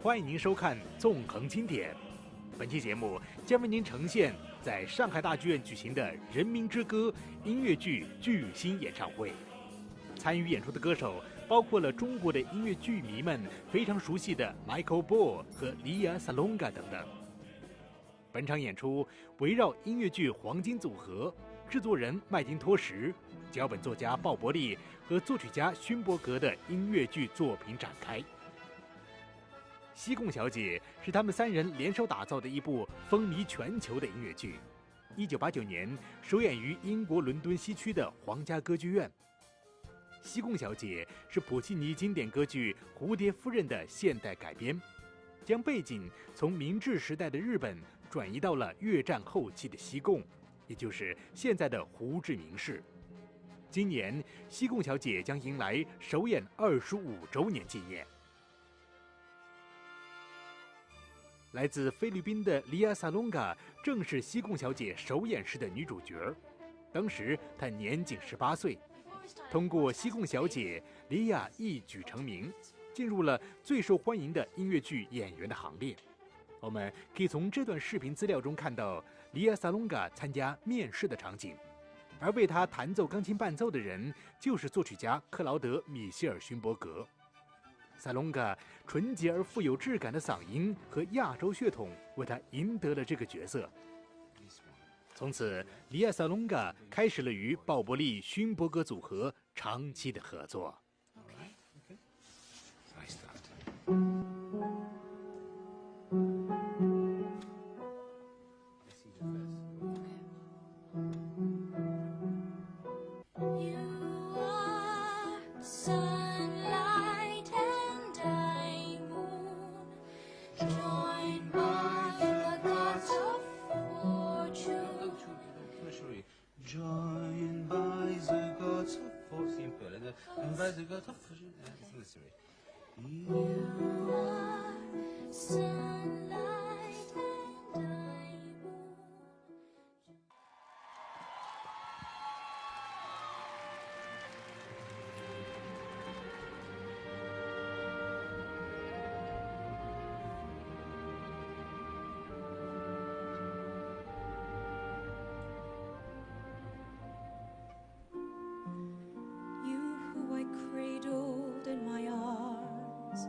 欢迎您收看《纵横经典》。本期节目将为您呈现在上海大剧院举行的《人民之歌》音乐剧巨星演唱会。参与演出的歌手包括了中国的音乐剧迷们非常熟悉的 Michael Ball 和 Lia Salon 等等。本场演出围绕音乐剧黄金组合、制作人麦金托什、脚本作家鲍伯利和作曲家勋伯格的音乐剧作品展开。西贡小姐是他们三人联手打造的一部风靡全球的音乐剧，1989年首演于英国伦敦西区的皇家歌剧院。西贡小姐是普契尼经典歌剧《蝴蝶夫人》的现代改编，将背景从明治时代的日本转移到了越战后期的西贡，也就是现在的胡志明市。今年西贡小姐将迎来首演25周年纪念。来自菲律宾的 Lia Salon 正是西贡小姐首演时的女主角，当时她年仅18岁。通过西贡小姐，莉亚一举成名，进入了最受欢迎的音乐剧演员的行列。我们可以从这段视频资料中看到Lia Salon 参加面试的场景，而为她弹奏钢琴伴奏的人就是作曲家克劳德·米歇尔·勋伯格。萨隆嘎纯洁而富有质感的嗓音和亚洲血统为他赢得了这个角色。从此，里亚萨隆嘎开始了与鲍伯利、勋伯格组合长期的合作。Joined by the gods of fortune, and by the gods of fortune, You are sunlight and I moon. Cradled in my arms,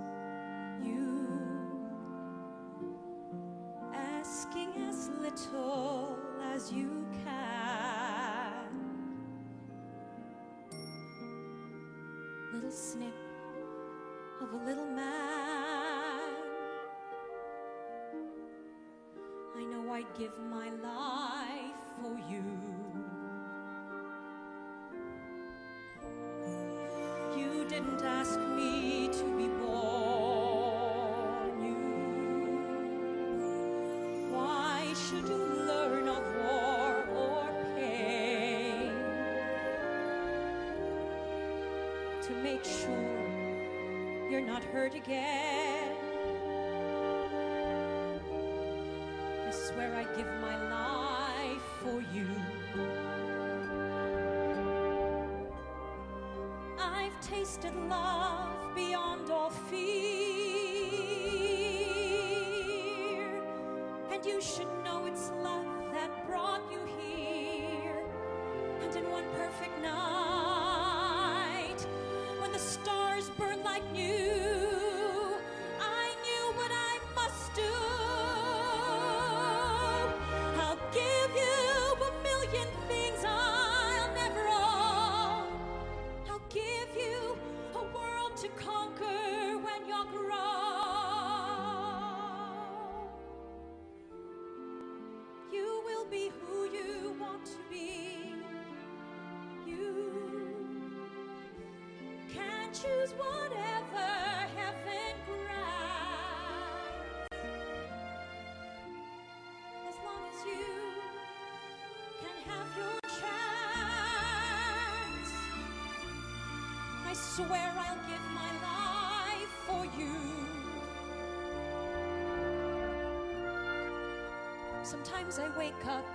you asking as little as you can. Little snip of a little man, I know I'd give my life for you. You didn't ask me to be born, why should you learn of war or pain? To make sure you're not hurt again, I swear I'd give my life for you. Tasted love beyond all fear, and you should know it's love that brought you here. And in one perfect night, when the stars burn like new, I knew what I must do. I'll give you a million things I'll never own. I'll give you a world to conquer when you're grown. You will be who you want to be. You can choose whatever heaven grants, as long as you can have your chance. I swear I'll give my life for you. Sometimes I wake up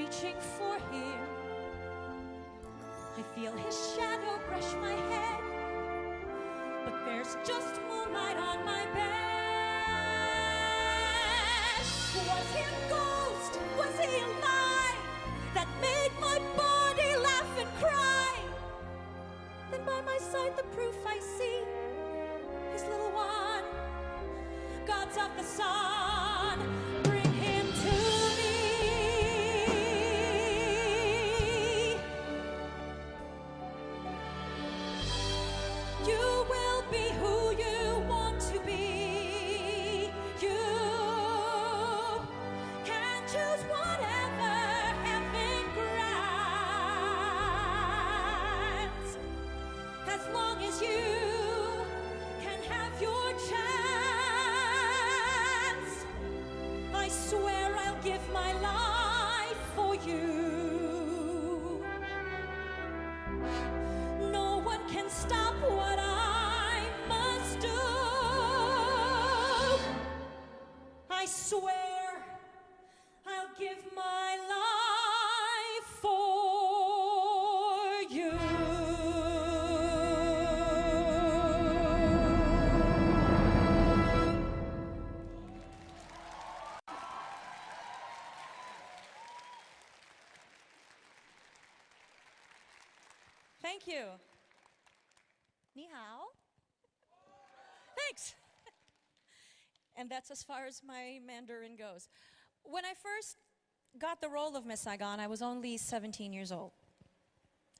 reaching for him. I feel his shadow brush my head, but there's just moonlight on my bed. Was he a ghost? Was he a lie that made my body laugh and cry? Then by my side the proof I see, his little one, gods of the sun, bring him to me. You will be who you want to be. You can choose whatever heaven grants, as long as you can have your chance. I swear I'll give my life for you. No one can stop what I must do. I swear I'll give my life for you. Thank you. Ni hao. Thanks. And that's as far as my Mandarin goes. When I first got the role of Miss Saigon, I was only 17 years old.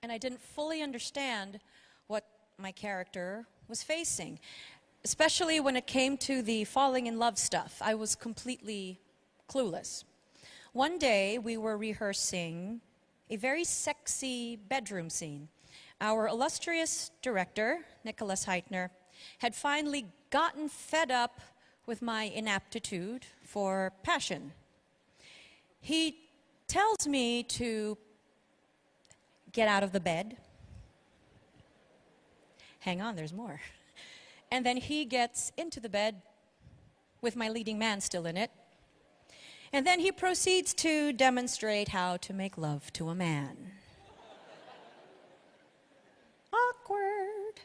And I didn't fully understand what my character was facing, especially when it came to the falling in love stuff. I was completely clueless. One day, we were rehearsing a very sexy bedroom scene. Our illustrious director, Nicholas Heitner, had finally gotten fed up with my inaptitude for passion. He tells me to get out of the bed. Hang on, there's more. And then he gets into the bed with my leading man still in it. And then he proceeds to demonstrate how to make love to a man. Awkward.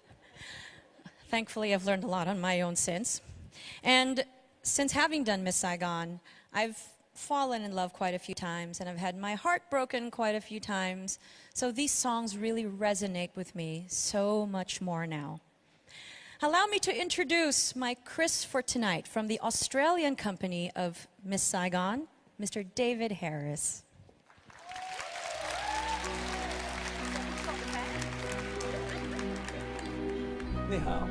Thankfully, I've learned a lot on my own since. And since having done Miss Saigon, I've fallen in love quite a few times, and I've had my heart broken quite a few times. So these songs really resonate with me so much more now. Allow me to introduce my Chris for tonight from the Australian company of Miss Saigon, Mr. David Harris. Ni hao.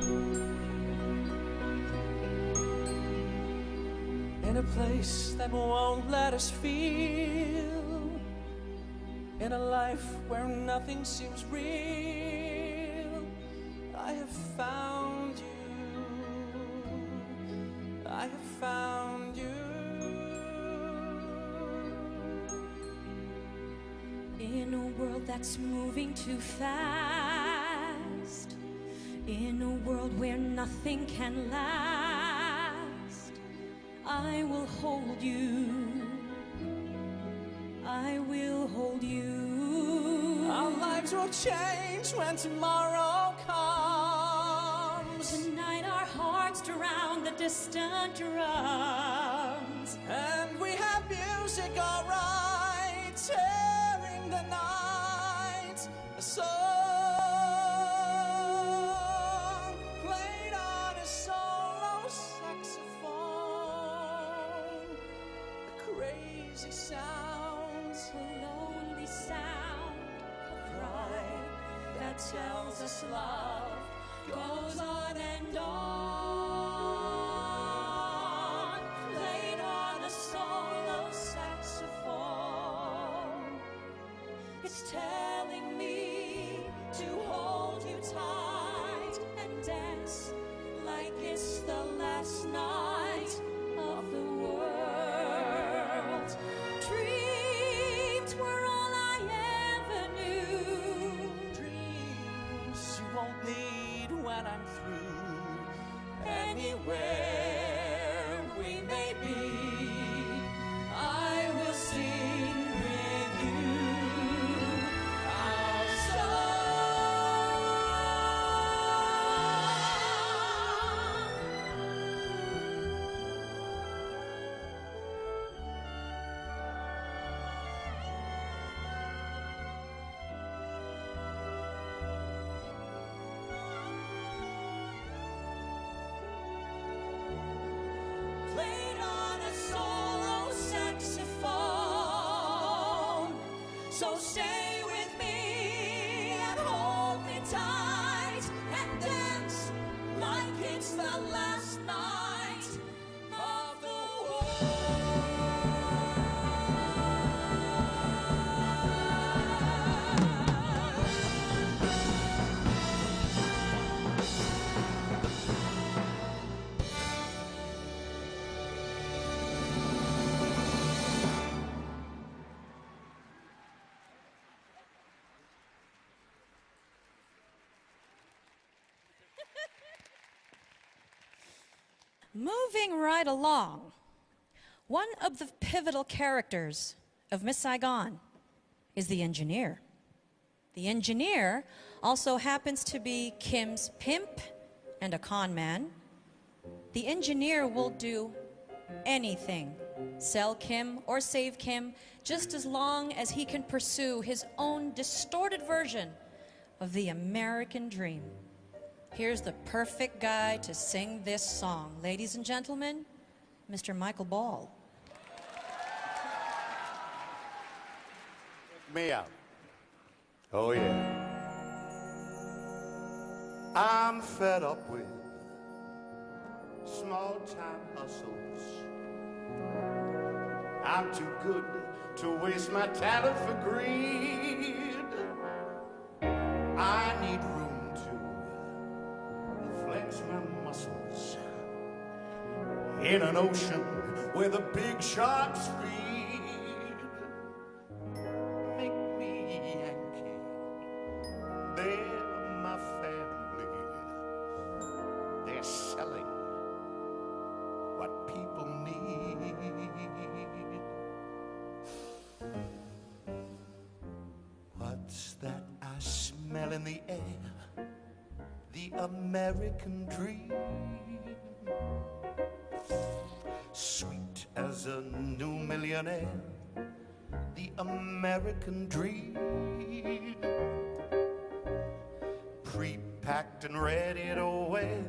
In a place that won't let us feel, in a life where nothing seems real, I have found you. I have found you. In a world that's moving too fast, in a world where nothing can last, I will hold you. I will hold you. Our lives will change when tomorrow comes. Tonight our hearts drown the distant drums, And we have music, alright, tearing the night. A song played on a solo saxophone. A crazy sound, a lonely sound of pride that tells us love goes on and on. Played on a solo saxophone, it's telling me to hold you tight and dance like it's the last night of the world. Dreams were all I ever knew. dreams you won't need when I'm through. Anywhere So stay with me and hold me tight and dance like it's the last night of the Moving right along, one of the pivotal characters of Miss Saigon is the engineer. The engineer also happens to be Kim's pimp and a con man. The engineer will do anything, sell Kim or save Kim, just as long as he can pursue his own distorted version of the American dream. Here's the perfect guy to sing this song. Ladies and gentlemen, Mr. Michael Ball. Me out. Oh yeah. I'm fed up with small-time hustles. I'm too good to waste my talent for greed. I need room to flex my muscles in an ocean where the big sharks feed. Make me Yankee, they're my family. They're selling what people need. What's that I smell in the air? The American dream. Sweet as a new millionaire. The American dream. Pre-packed and ready to wear.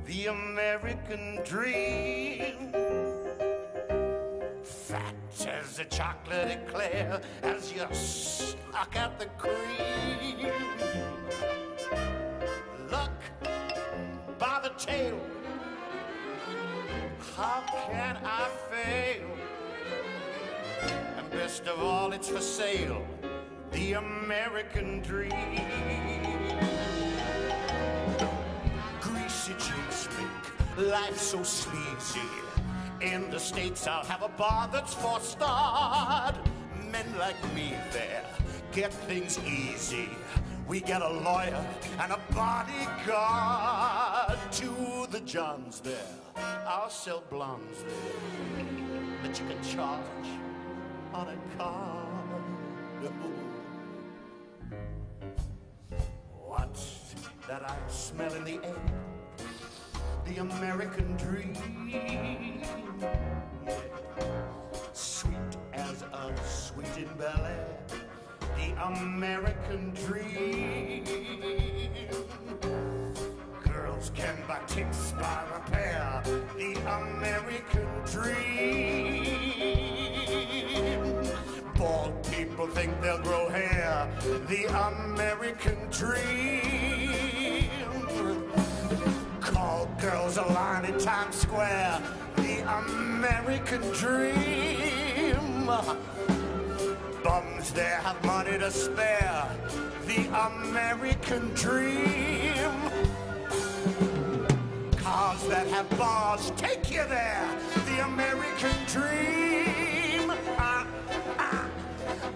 The American dream. Fat as a chocolate eclair as you suck at the cream. Luck by the tail. How can I fail? And best of all, it's for sale. The American dream. Greasy chase make life so sleazy. In the States, I'll have a bar that's for-starred. Men like me there get things easy. We get a lawyer and a bodyguard. To the Johns there, I'll sell blondes there that you can charge on a card. What's that I smell in the air? The American dream. Yeah. Sweet as a sweet in Bel Air. The American dream. Girls can buy ticks by the pair. The American dream. Bald people think they'll grow hair. The American dream. Call girls a line in Times Square. The American dream. Bums there have money to spare. The American dream. Cars that have bars take you there. The American dream.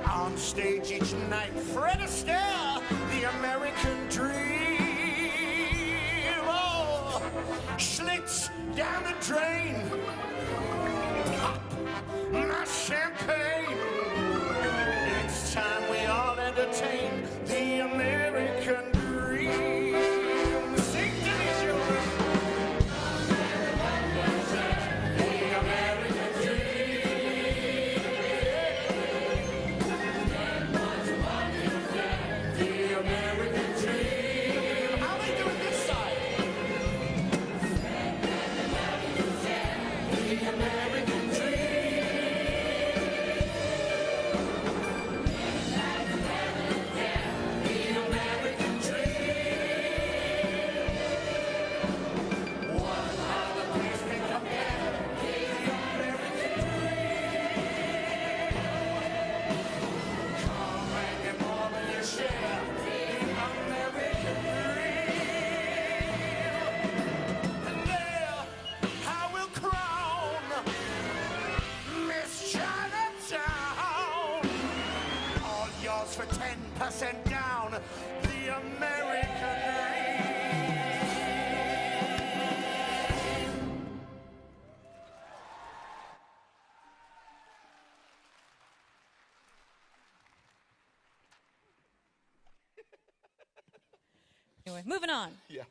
On stage each night, Fred Astaire. The American dream. Oh, Schlitz down the drain. Pop my champagne. It's time we all entertain the American dream. Sing to me, children. The American dream. The American dream. How they doing this side? for 10% down. The American dream. Anyway, moving on. Yeah.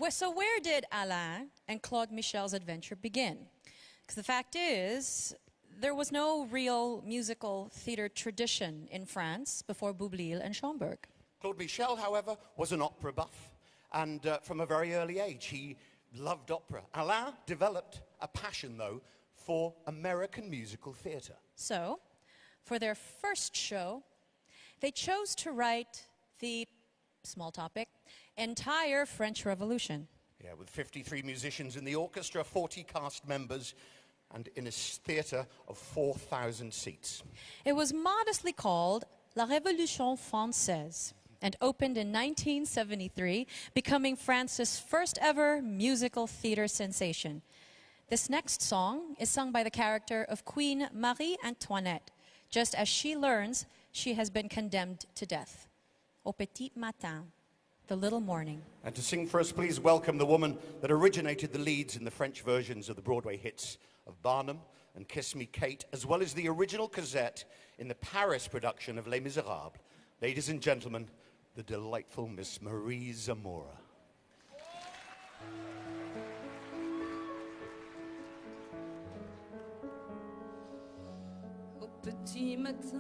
So where did Alain and Claude Michel's adventure begin? Because the fact is, there was no real musical theater tradition in France before Boublil and Schomburg. Claude Michel, however, was an opera buff, and from a very early age, he loved opera. Alain developed a passion, though, for American musical theater. So, for their first show, they chose to write the, small topic, entire French Revolution. Yeah, with 53 musicians in the orchestra, 40 cast members, and in a theater of 4,000 seats. It was modestly called La Révolution Française and opened in 1973, becoming France's first ever musical theater sensation. This next song is sung by the character of Queen Marie Antoinette, just as she learns she has been condemned to death. Au petit matin, the little morning. And to sing for us, please welcome the woman that originated the leads in the French versions of the Broadway hits of Barnum and Kiss Me Kate, as well as the original Cosette in the Paris production of Les Miserables. Ladies and gentlemen, the delightful Miss Marie Zamora. Au petit matin,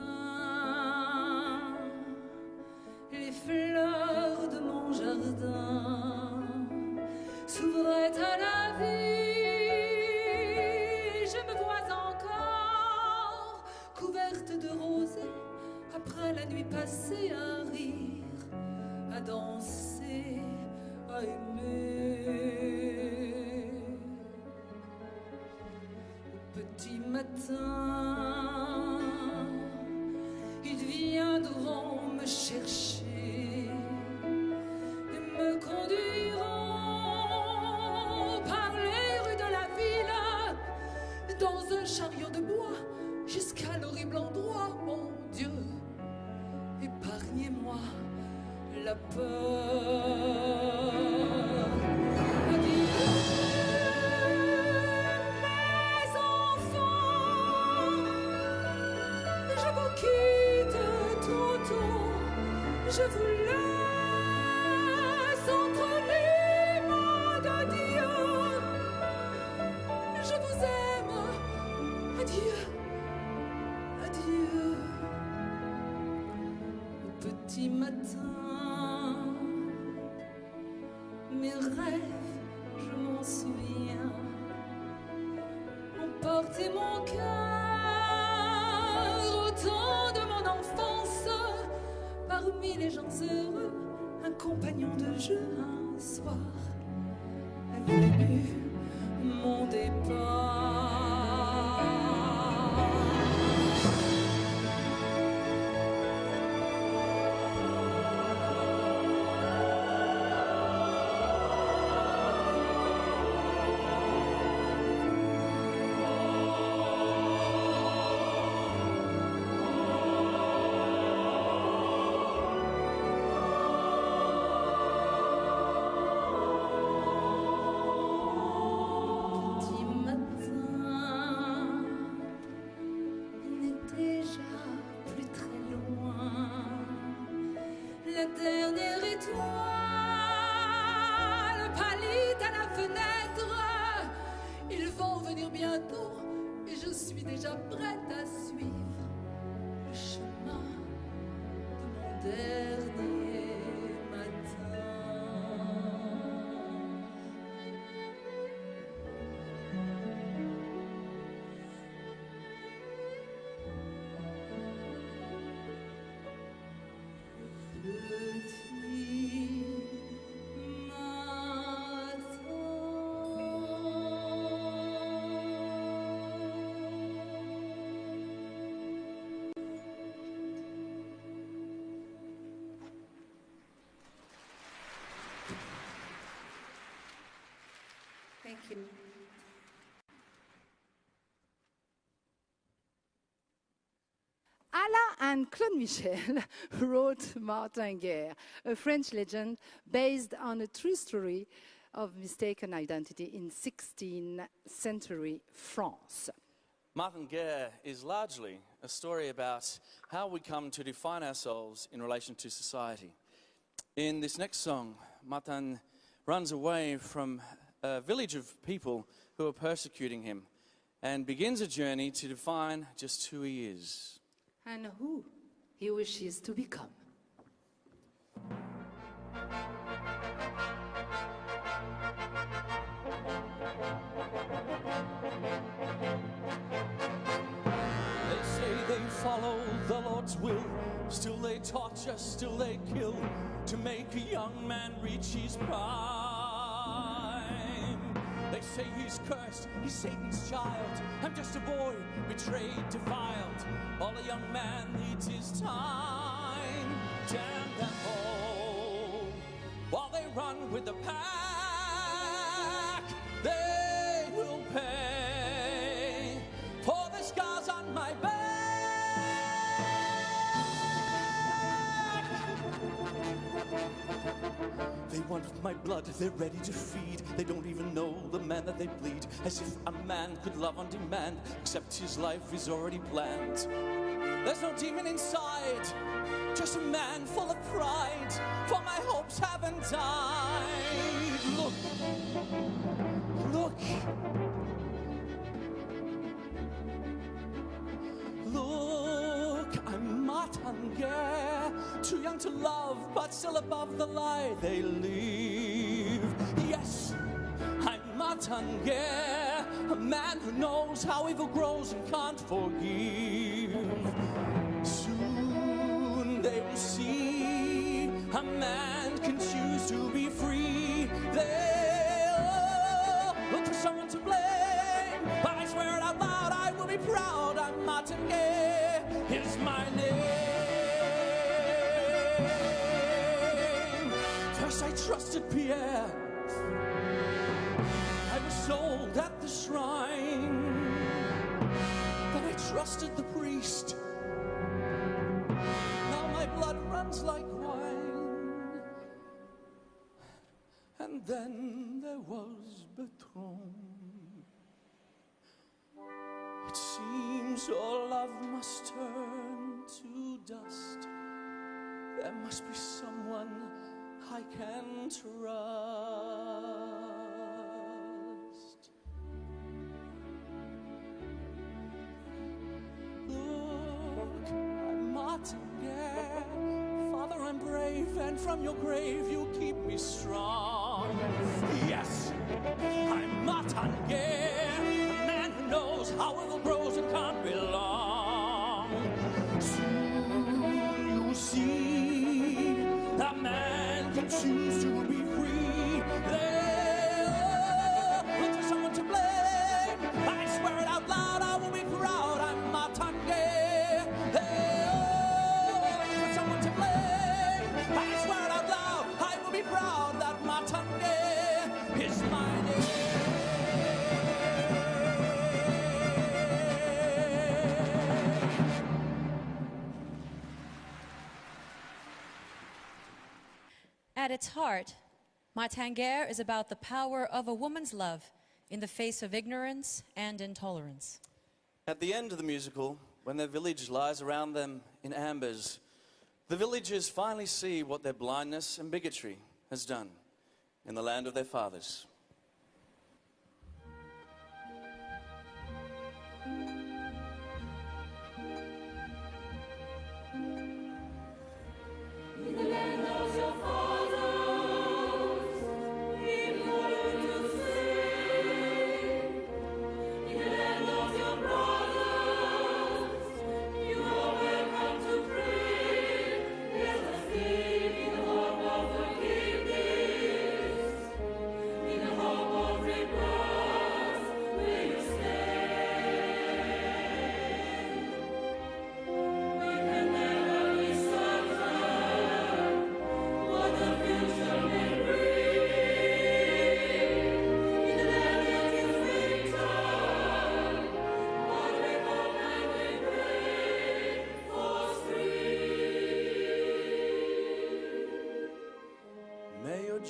les fleurs de mon jardin s'ouvraient à la vie. Je me vois encore couverte de rosée, après la nuit passée à rire, à danser, à aimer. Au petit matin, ils viendront me chercher et me conduiront par les rues de la ville dans un chariot de bois jusqu'à l'horrible endroit. Mon Dieu, épargnez-moi la peur. Adieu, mes enfants, je vous quitte trop tôt, je vous laisse entre les mains de Dieu. Je vous aime, adieu, adieu. Au petit matin, mes rêves, je m'en souviens, ont porté mon cœur au temps de mon enfance. Parmi les gens heureux, un compagnon de jeu un soir est venu mon départ. Petit matin, il n'est déjà plus très loin. La dernière étoile pâlit à la fenêtre. Ils vont venir bientôt et je suis déjà prête à suivre le chemin de mon dernier matin. Thank you. Alain And Claude Michel wrote Martin Guerre, a French legend based on a true story of mistaken identity in 16th century France. Martin Guerre is largely a story about how we come to define ourselves in relation to society. In this next song, Martin runs away from a village of people who are persecuting him and begins a journey to define just who he is. And who he wishes to become. They say they follow the Lord's will, still they torture, still they kill, to make a young man reach his prime. They say he's cursed, he's Satan's child. I'm just a boy, betrayed, defiled. All a young man needs is time. Damn them all. While they run with the pack, they will pay for the scars on my back. They want my blood, they're ready to feed. They don't even know the man that they bleed. As if a man could love on demand, except his life is already planned. There's no demon inside, just a man full of pride. For my hopes haven't died. Look, look, look, I'm Martin Guerre, too young to love, but still above the lie they live. Yes, I'm Martin Guerre, a man who knows how evil grows and can't forgive. Soon they will see a man can choose to be free. They'll look for someone to blame, but I swear it out loud, I will be proud. I'm Martin Guerre, is my name. First I trusted Pierre, I was sold at the shrine. Then I trusted the priest, now my blood runs like wine. And then there was Bertrand. It seems all love must turn to dust. There must be someone I can trust. Look, I'm Martin Guerre. Father, I'm brave, and from your grave you keep me strong. Yes, I'm Martin Guerre, a man who knows how evil grows and can't belong. Soon you'll see that man can choose to be free. They'll look for someone to blame. I swear it out loud, I will be proud. I'm Martin Guerre. They'll look for someone to blame. I swear it out loud, I will be proud that Martin Guerre is my name. At its heart, Martin Guerre is about the power of a woman's love in the face of ignorance and intolerance. At the end of the musical, when their village lies around them in ambers, the villagers finally see what their blindness and bigotry has done in the land of their fathers. In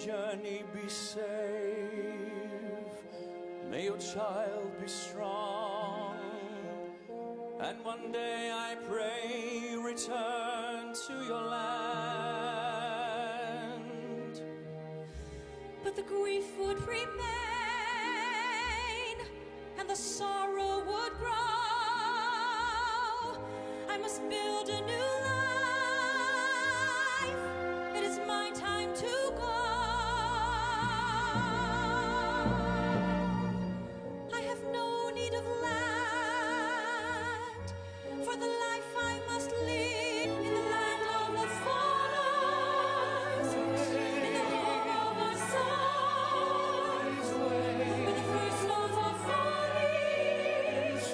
journey be safe. May your child be strong. And one day I pray return to your land. But the grief would remain, and the sorrow would grow. I must build a new life. It is my time to go. I have no need of land, for the life I must live in the land of the fathers, in the home of our sons, where the first love of follies,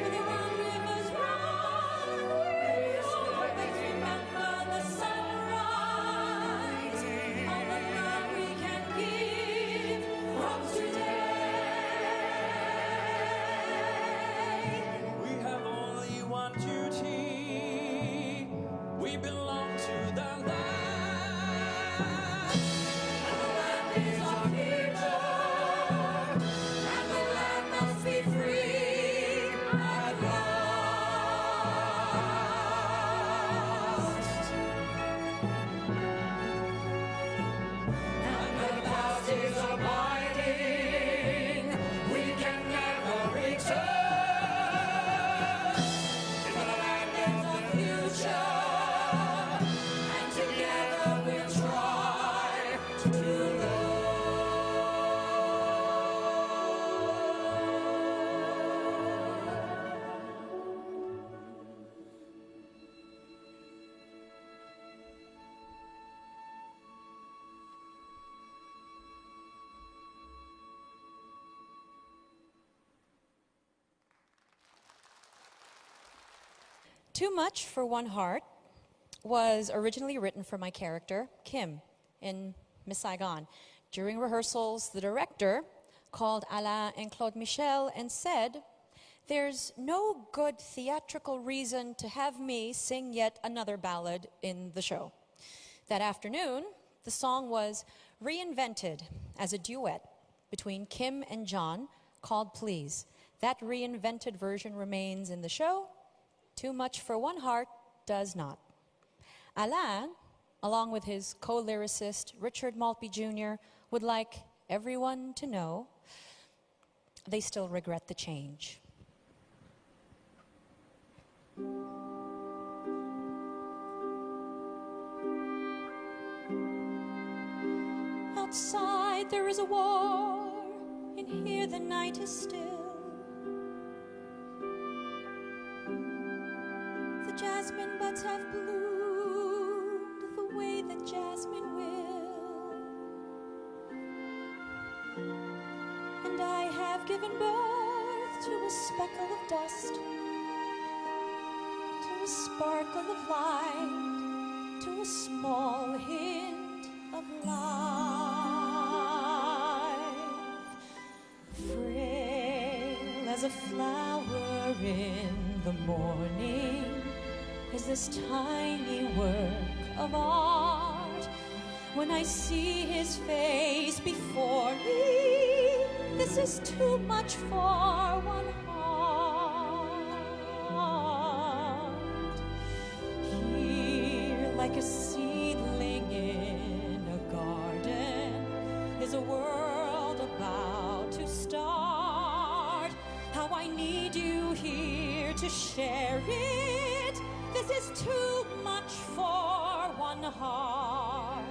where the round rivers run. We always remember the sunrise, all the love we can give from today. We have only one duty. We belong to the land. And the land is our future, and the land must be free at last. And the past is abiding, we can never return. In the land of the future, and together we'll try to Too Much for One Heart was originally written for my character, Kim, in Miss Saigon. During rehearsals, the director called Alain and Claude Michel and said, "There's no good theatrical reason to have me sing yet another ballad in the show." That afternoon, the song was reinvented as a duet between Kim and John called Please. That reinvented version remains in the show. Too Much for One Heart does not. Alain, along with his co-lyricist Richard Maltby Jr., would like everyone to know they still regret the change. Outside there is a war, in here the night is still. The jasmine buds have bloomed the way that jasmine will. And I have given birth to a speckle of dust, to a sparkle of light, to a small hint of life. Frail as a flower in the morning is this tiny work of art. When I see his face before me, this is too much for one heart. Here, like a seedling in a garden, is a world about to start. How I need you here to share it. This is too much for one heart.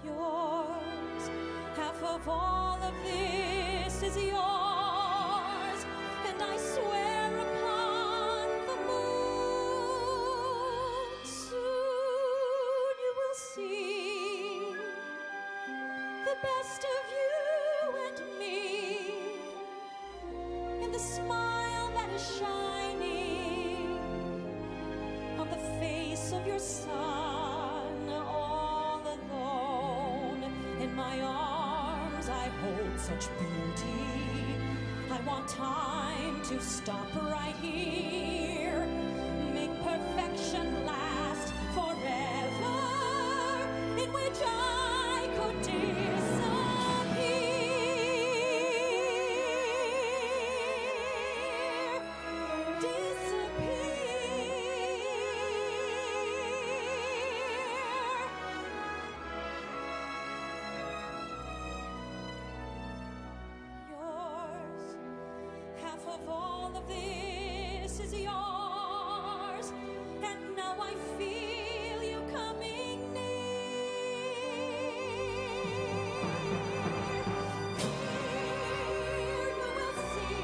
Yours, half of all of this is yours, and I swear upon the moon, soon you will see the best of you and me in the smile that is shining on the face of your son. All alone in my arms I hold such beauty. I want time to stop right here, make perfection last forever, in which I of all of this is yours, and now I feel you coming near. Here you will see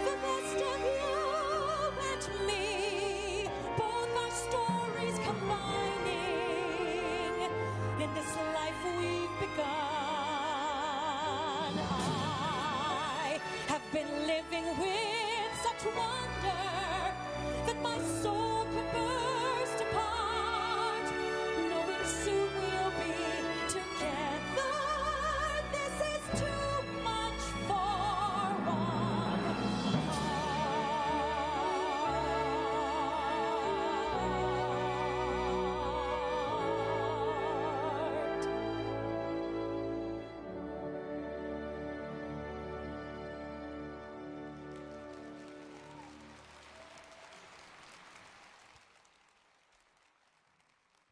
the best of you and me, both our stories combining in this life we've begun. I have been living with such wonder that my soul could burst apart, knowing soon we'll be together. This is too much for one heart.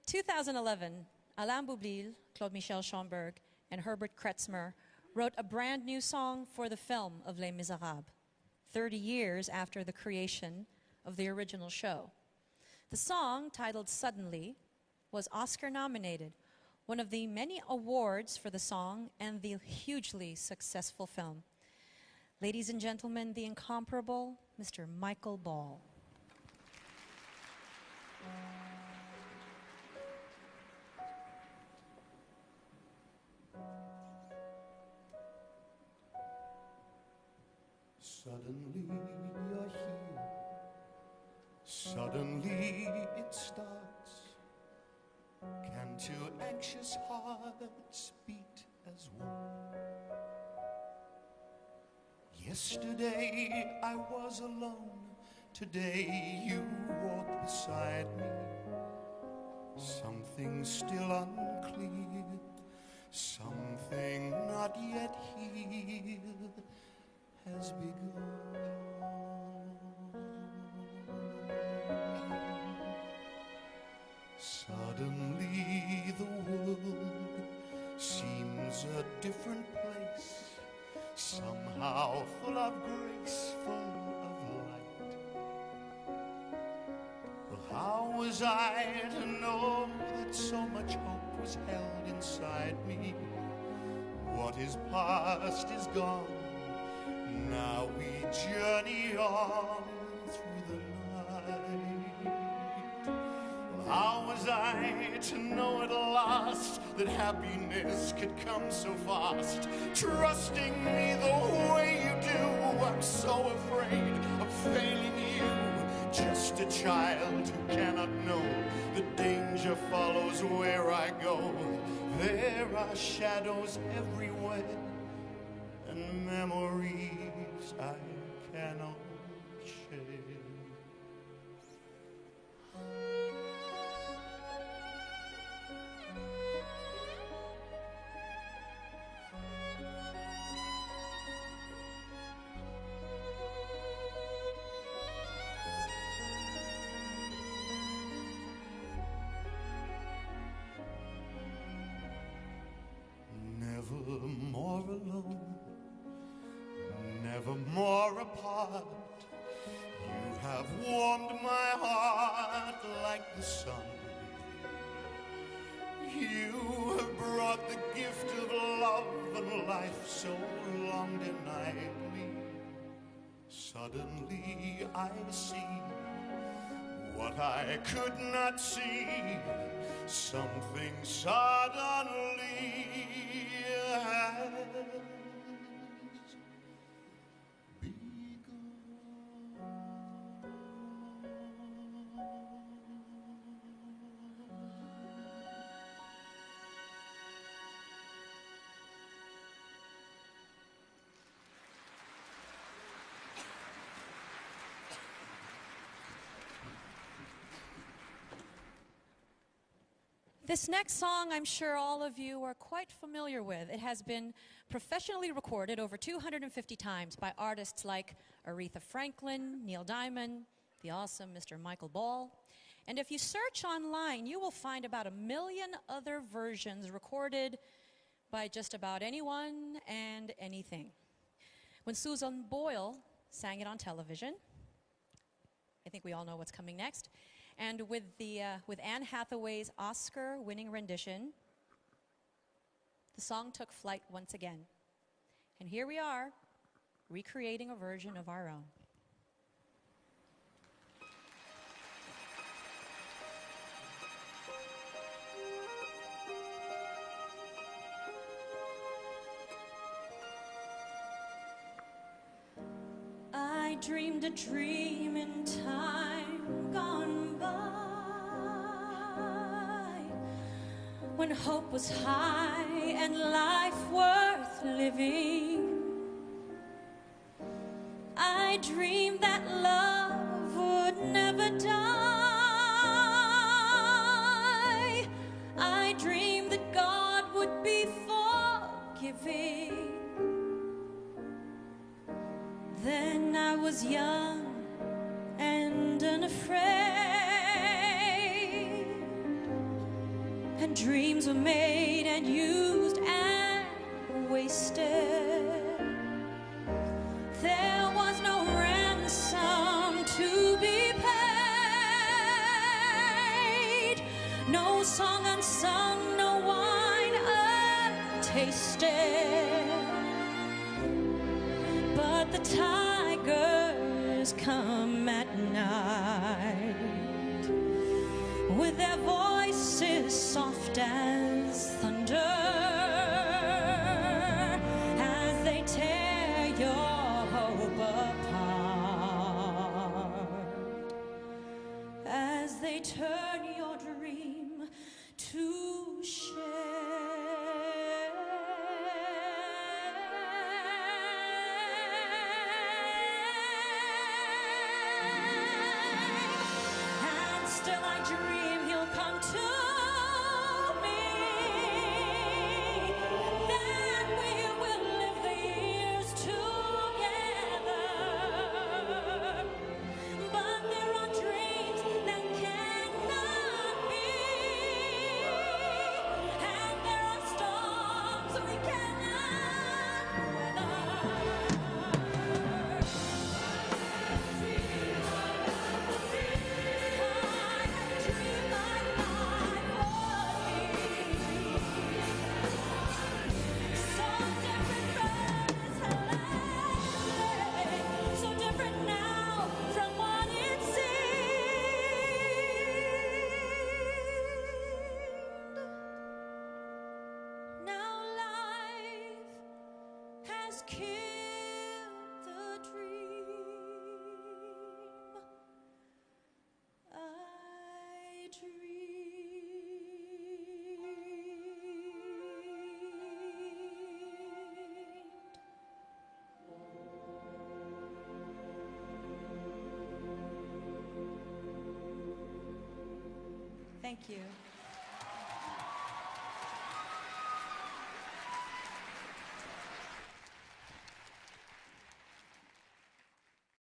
2011, Alain Boublil, Claude Michel Schomburg, and Herbert Kretzmer wrote a brand new song for the film of Les Miserables, 30 years after the creation of the original show. The song, titled Suddenly, was Oscar nominated, one of the many awards for the song and the hugely successful film. Ladies and gentlemen, the incomparable Mr. Michael Ball. Suddenly you're here, suddenly it starts. Can two anxious hearts beat as one? Yesterday I was alone, today you walk beside me. Something still unclear, something not yet healed has begun. Suddenly the world seems a different place, somehow full of grace, full of light. Well, how was I to know that so much hope was held inside me? What is past is gone, now we journey on through the night. Well, how was I to know at last that happiness could come so fast? Trusting me the way you do, I'm so afraid of failing you. Just a child who cannot know the danger follows where I go. There are shadows everywhere and memories I cannot share. Never more alone, never more apart. You have warmed my heart like the sun. You have brought the gift of love and life so long denied me. Suddenly I see what I could not see. Something suddenly has begun. This next song, I'm sure all of you are quite familiar with. It has been professionally recorded over 250 times by artists like Aretha Franklin, Neil Diamond, the awesome Mr. Michael Ball. And if you search online, you will find about 1 million other versions recorded by just about anyone and anything. When Susan Boyle sang it on television. I think we all know what's coming next. And with Anne Hathaway's Oscar-winning rendition, the song took flight once again. And here we are, recreating a version of our own. I dreamed a dream in time gone by, when hope was high and life worth living. I dreamed that love would never die. I dreamed that God would be forgiving. Then I was young and unafraid, and dreams were made and used and wasted. There was no ransom to be paid, no song unsung, no wine untasted. But the tigers come at night, with their voices soft as thunder, as they tear your hope apart, as they turn your dream to shame. Still I dream he'll come to me, then we will live the years together. But there are dreams that cannot be, and there are storms we cannot weather. Killed the dream I dreamed. Thank you.